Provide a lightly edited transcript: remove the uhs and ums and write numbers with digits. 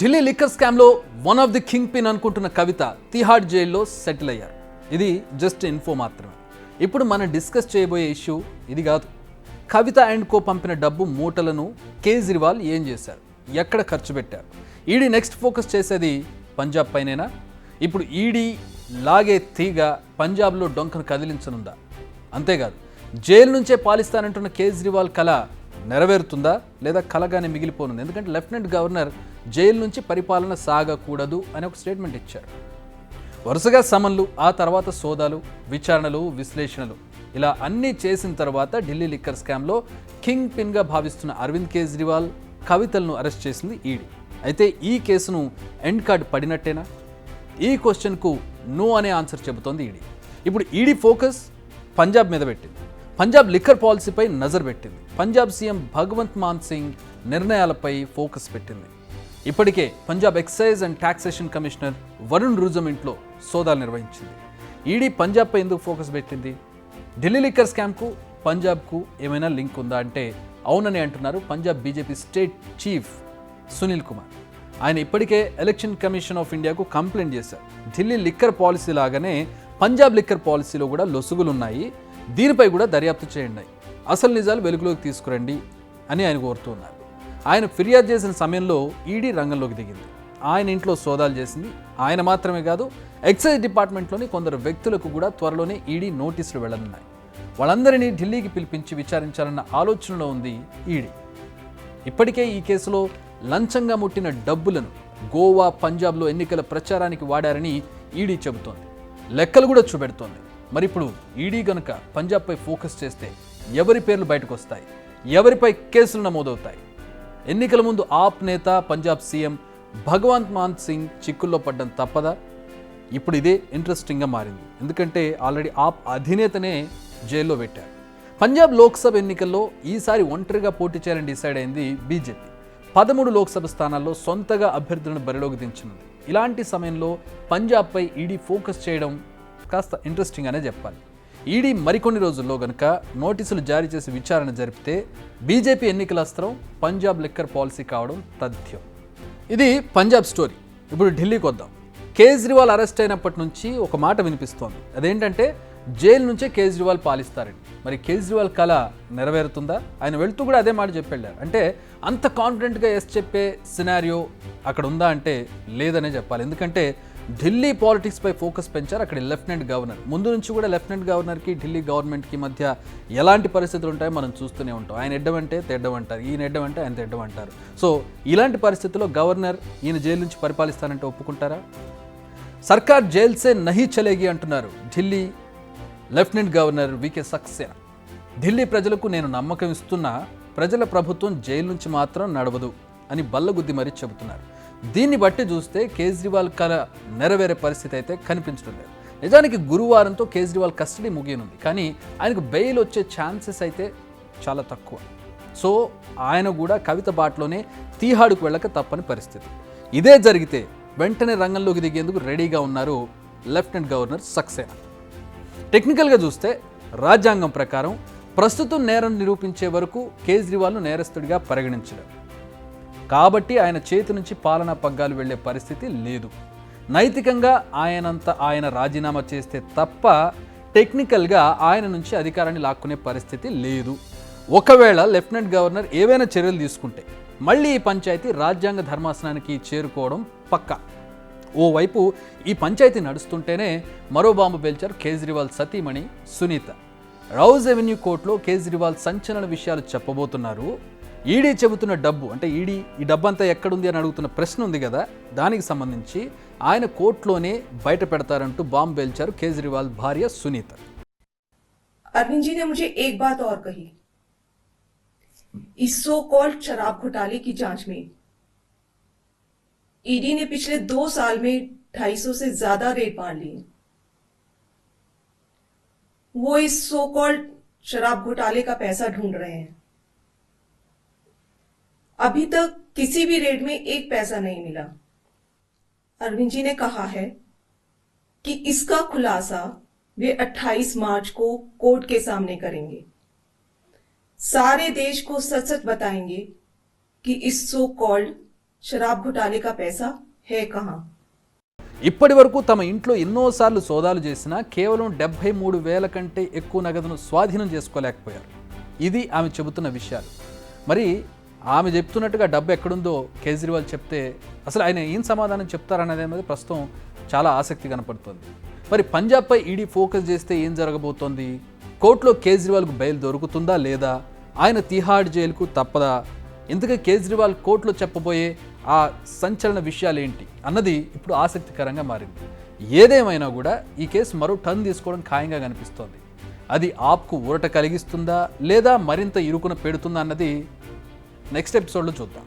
Delhi liquor స్కామ్లో one of the king pin అనుకుంటున్న కవిత తిహాడ్ జైల్లో సెటిల్ అయ్యారు. ఇది జస్ట్ ఇన్ఫో మాత్రమే. ఇప్పుడు మనం డిస్కస్ చేయబోయే ఇష్యూ ఇది కాదు. కవిత అండ్ కో పంపిన డబ్బు మూటలను కేజ్రీవాల్ ఏం చేశారు, ఎక్కడ ఖర్చు పెట్టారు? ఈడీ నెక్స్ట్ ఫోకస్ చేసేది పంజాబ్ పైనేనా? ఇప్పుడు ఈడీ లాగే తీగ పంజాబ్లో డొంకను కదిలించనుందా? అంతేకాదు, జైలు నుంచే పాలిస్తానంటున్న కేజ్రీవాల్ కళ నెరవేరుతుందా లేదా కలగానే మిగిలిపోనుంది? ఎందుకంటే లెఫ్టినెంట్ గవర్నర్ జైలు నుంచి పరిపాలన సాగకూడదు అని ఒక స్టేట్మెంట్ ఇచ్చారు. వరుసగా సమన్లు, ఆ తర్వాత సోదాలు, విచారణలు, విశ్లేషణలు ఇలా అన్నీ చేసిన తర్వాత ఢిల్లీ లిక్కర్ స్కామ్లో కింగ్ పిన్గా భావిస్తున్న అరవింద్ కేజ్రీవాల్ కవితలను అరెస్ట్ చేసింది ఈడీ. అయితే ఈ కేసును ఎండ్ కార్డ్ పడినట్టేనా? ఈ క్వశ్చన్కు నో అనే ఆన్సర్ చెబుతోంది ఈడీ. ఇప్పుడు ఈడీ ఫోకస్ పంజాబ్ మీద పెట్టింది. పంజాబ్ లిక్కర్ పాలసీపై నజర్ పెట్టింది. పంజాబ్ సీఎం భగవంత్ మాన్ సింగ్ నిర్ణయాలపై ఫోకస్ పెట్టింది. ఇప్పటికే Punjab excise and taxation commissioner Varun Roojam ఇంట్లో సోదాలు నిర్వహించింది. ఈడీ పంజాబ్పై ఎందుకు ఫోకస్ పెట్టింది? ఢిల్లీ లిక్కర్ స్కామ్కు పంజాబ్కు ఏమైనా లింక్ ఉందా అంటే అవునని అంటున్నారు Punjab BJP state chief Sunil Kumar. ఆయన ఇప్పటికే ఎలక్షన్ కమిషన్ ఆఫ్ ఇండియాకు కంప్లైంట్ చేశారు. ఢిల్లీ లిక్కర్ పాలసీ లాగానే పంజాబ్ లిక్కర్ పాలసీలో కూడా లొసుగులున్నాయి, దీనిపై కూడా దర్యాప్తు చేయండి, అసలు నిజాలు వెలుగులోకి తీసుకురండి అని ఆయన కోరుతున్నారు. ఆయన ఫిర్యాదు చేసిన సమయంలో ఈడీ రంగంలోకి దిగింది. ఆయన ఇంట్లో సోదాలు చేసింది. ఆయన మాత్రమే కాదు, ఎక్సైజ్ డిపార్ట్మెంట్లోని కొందరు వ్యక్తులకు కూడా త్వరలోనే ఈడీ నోటీసులు వెళ్లనున్నాయి. వాళ్ళందరినీ ఢిల్లీకి పిలిపించి విచారించాలన్న ఆలోచనలో ఉంది ఈడీ. ఇప్పటికే ఈ కేసులో లంచంగా ముట్టిన డబ్బులను గోవా, పంజాబ్లో ఎన్నికల ప్రచారానికి వాడారని ఈడీ చెబుతోంది. లెక్కలు కూడా చూపెడుతోంది. మరి ఇప్పుడు ఈడీ గనుక పంజాబ్పై ఫోకస్ చేస్తే ఎవరి పేర్లు బయటకు వస్తాయి, ఎవరిపై కేసులు నమోదవుతాయి? ఎన్నికల ముందు ఆప్ నేత పంజాబ్ సీఎం భగవంత్ మాన్ సింగ్ చిక్కుల్లో పడ్డం తప్పదా? ఇప్పుడు ఇదే ఇంట్రెస్టింగ్గా మారింది. ఎందుకంటే ఆల్రెడీ ఆప్ అధినేతనే జైల్లో పెట్టారు. పంజాబ్ లోక్సభ ఎన్నికల్లో ఈసారి ఒంటరిగా పోటీ చేయాలని డిసైడ్ అయింది బీజేపీ. 13 లోక్సభ స్థానాల్లో సొంతగా అభ్యర్థులను బరిలోకి దించనుంది. ఇలాంటి సమయంలో పంజాబ్పై ఈడీ ఫోకస్ చేయడం కాస్త ఇంట్రెస్టింగ్ అనే చెప్పాలి. ఈడీ మరికొన్ని రోజుల్లో గనుక నోటీసులు జారీ చేసి విచారణ జరిపితే బీజేపీ ఎన్నికల అస్త్రం పంజాబ్ లిక్కర్ పాలసీ కావడం తథ్యం. ఇది పంజాబ్ స్టోరీ. ఇప్పుడు ఢిల్లీకి వద్దాం. కేజ్రీవాల్ అరెస్ట్ అయినప్పటి నుంచి ఒక మాట వినిపిస్తోంది. అదేంటంటే జైలు నుంచే కేజ్రీవాల్ పాలిస్తారని. మరి కేజ్రీవాల్ కళ నెరవేరుతుందా? ఆయన వెళ్తూ కూడా అదే మాట చెప్పెళ్ళారు. అంటే అంత కాన్ఫిడెంట్గా ఎస్ చెప్పే సినారియో అక్కడ ఉందా అంటే లేదనే చెప్పాలి. ఎందుకంటే ఢిల్లీ పాలిటిక్స్పై ఫోకస్ పెంచారు అక్కడ లెఫ్టినెంట్ గవర్నర్. ముందు నుంచి కూడా లెఫ్టినెంట్ గవర్నర్కి ఢిల్లీ గవర్నమెంట్కి మధ్య ఎలాంటి పరిస్థితులు ఉంటాయో మనం చూస్తూనే ఉంటాం. ఆయన ఎడ్డమంటే తెడ్డమంటారు, ఈయన ఎడ్డమంటే ఆయన తెడ్డమంటారు. సో ఇలాంటి పరిస్థితుల్లో గవర్నర్ ఈయన జైలు నుంచి పరిపాలిస్తానంటే ఒప్పుకుంటారా? సర్కార్ జైల్ సే నహీ చలేగి అంటున్నారు Delhi lieutenant governor V K Saxena. Delhi ప్రజలకు నేను నమ్మకం ఇస్తున్నా, ప్రజల ప్రభుత్వం జైలు నుంచి మాత్రం నడవదు అని బల్లగుద్ది మరీ చెబుతున్నారు. దీన్ని బట్టి చూస్తే కేజ్రీవాల్ కళ నెరవేరే పరిస్థితి అయితే కనిపించడం లేదు. నిజానికి గురువారంతో కేజ్రీవాల్ కస్టడీ ముగియనుంది, కానీ ఆయనకు బెయిల్ వచ్చే ఛాన్సెస్ అయితే చాలా తక్కువ. సో ఆయన కూడా కవిత బాటలోనే తీహాడుకు వెళ్ళక తప్పని పరిస్థితి. ఇదే జరిగితే వెంటనే రంగంలోకి దిగేందుకు రెడీగా ఉన్నారు లెఫ్టినెంట్ గవర్నర్ సక్సేనా. టెక్నికల్గా చూస్తే రాజ్యాంగం ప్రకారం ప్రస్తుతం నేరం నిరూపించే వరకు కేజ్రీవాల్ను నేరస్తుడిగా పరిగణించలేరు. కాబట్టి ఆయన చేతి నుంచి పాలనా పగ్గాలు వెళ్లే పరిస్థితి లేదు. నైతికంగా ఆయన రాజీనామా చేస్తే తప్ప టెక్నికల్గా ఆయన నుంచి అధికారాన్ని లాక్కునే పరిస్థితి లేదు. ఒకవేళ లెఫ్టినెంట్ గవర్నర్ ఏవైనా చర్యలు తీసుకుంటే మళ్ళీ ఈ పంచాయతీ రాజ్యాంగ ధర్మాసనానికి చేరుకోవడం పక్కా. ఓవైపు ఈ పంచాయతీ నడుస్తుంటేనే మరో బాంబు పేల్చారు కేజ్రీవాల్ సతీమణి సునీత. రౌజ్ ఎవెన్యూ కోర్టులో కేజ్రీవాల్ సంచలన విషయాలు చెప్పబోతున్నారు. ఈడీ చెబుతున్న డబ్బు అంటే ఈ డబ్బంతా ఎక్కడుంది అని అడుగుతున్న ప్రశ్న ఉంది కదా, దానికి సంబంధించి ఆయన కోర్టులోనే బయట పెడతారంటూ బాంబు పేల్చారు కేజ్రీవాల్ భార్య సునీత. अरविंद जी ने मुझे एक बात और कही, इस सो कॉल्ड शराब घोटाले की जांच में ईडी ने पिछले 2 साल में 250 से ज्यादा रेड मार लिए. वो इस सो कॉल्ड शराब घोटाले का पैसा ढूंढ रहे हैं. अभी तक किसी भी रेड में एक पैसा नहीं मिला. अरविंद जी ने कहा है कि इसका खुलासा वे 28 मार्च को कोर्ट के सामने करेंगे. सारे देश को सच सच बताएंगे कि इस सो कॉल्ड शराब घोटाले का पैसा है कहाँ? ఇప్పటి వరకు తమ ఇంట్లో ఎన్నోసార్లు సోదాలు చేసినా కేవలం 73,000 కంటే ఎక్కువ నగదును స్వాధీనం చేసుకోలేకపోయారు. ఇది ఆమె చెబుతున్న విషయాలు. మరి ఆమె చెప్తున్నట్టుగా డబ్బు ఎక్కడుందో కేజ్రీవాల్ చెప్తే అసలు ఆయన ఏం సమాధానం చెప్తారనేది మీద ప్రస్తుతం చాలా ఆసక్తి కనపడుతుంది. మరి పంజాబ్పై ఈడీ ఫోకస్ చేస్తే ఏం జరగబోతోంది? కోర్టులో కేజ్రీవాల్కు బెయిల్ దొరుకుతుందా లేదా? ఆయన తిహాడ్ జైలుకు తప్పదా? ఇంతగా కేజ్రీవాల్ కోర్టులో చెప్పబోయే ఆ సంచలన విషయాలు ఏంటి అన్నది ఇప్పుడు ఆసక్తికరంగా మారింది. ఏదేమైనా కూడా ఈ కేసు మరో టర్న్ తీసుకోవడం ఖాయంగా కనిపిస్తోంది. అది ఆప్కు ఊరట కలిగిస్తుందా లేదా మరింత ఇరుకున పెడుతుందా అన్నది నెక్స్ట్ ఎపిసోడ్లో చూద్దాం.